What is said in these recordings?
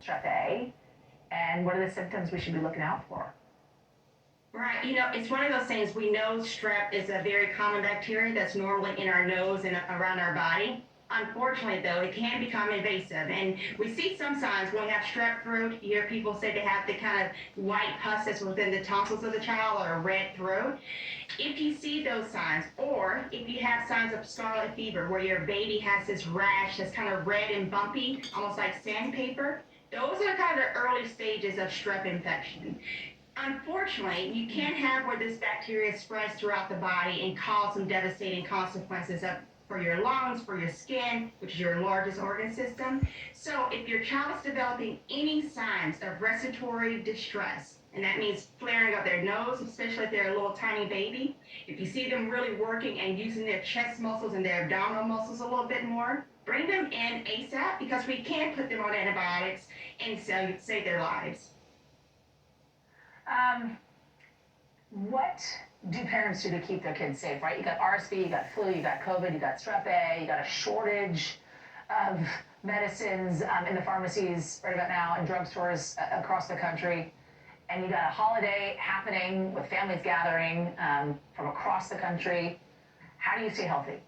strep A, and what are the symptoms we should be looking out for? Right. It's one of those things. We know strep is a very common bacteria that's normally in our nose and around our body. Unfortunately, though, it can become invasive. And we see some signs when we have strep throat. You hear people say they have the kind of white pus that's within the tonsils of the child or a red throat. If you see those signs, or if you have signs of scarlet fever where your baby has this rash that's kind of red and bumpy, almost like sandpaper, those are kind of the early stages of strep infection. Unfortunately, you can have where this bacteria spreads throughout the body and cause some devastating consequences for your lungs, for your skin, which is your largest organ system. So if your child is developing any signs of respiratory distress, and that means flaring of their nose, especially if they're a little tiny baby, if you see them really working and using their chest muscles and their abdominal muscles a little bit more, bring them in ASAP, because we can't put them on antibiotics and save their lives. What do parents do to keep their kids safe, right? You got RSV, you got flu, you got COVID, you got strep A, you got a shortage of medicines in the pharmacies right about now and drugstores across the country. And you got a holiday happening with families gathering from across the country. How do you stay healthy?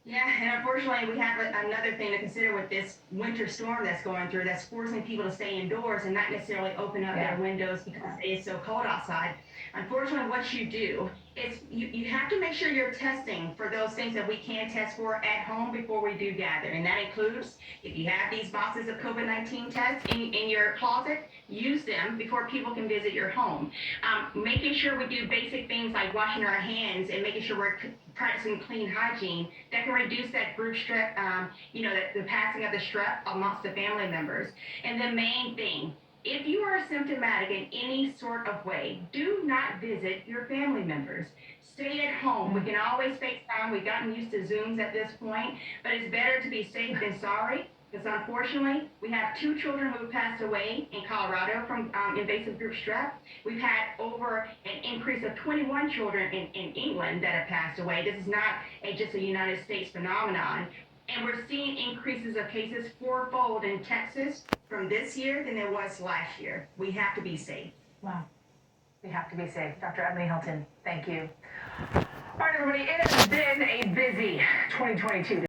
Yeah, and unfortunately, we have another thing to consider with this winter storm that's going through, that's forcing people to stay indoors and not necessarily open up their windows because it is so cold outside. Unfortunately, what you do is you have to make sure you're testing for those things that we can test for at home before we do gather. And that includes, if you have these boxes of COVID-19 tests in your closet, use them before people can visit your home. Making sure we do basic things like washing our hands and making sure we're practicing clean hygiene, that can reduce that group strep, the passing of the strep amongst the family members. And the main thing, if you are symptomatic in any sort of way, do not visit your family members. Stay at home. We can always FaceTime. We've gotten used to Zooms at this point, but it's better to be safe than sorry. Because unfortunately, we have 2 children who have passed away in Colorado from invasive group strep. We've had over an increase of 21 children in England that have passed away. This is not just a United States phenomenon. And we're seeing increases of cases 4-fold in Texas from this year than there was last year. We have to be safe. Wow. We have to be safe. Dr. Emily Hilton, thank you. All right, everybody, it has been a busy 2022.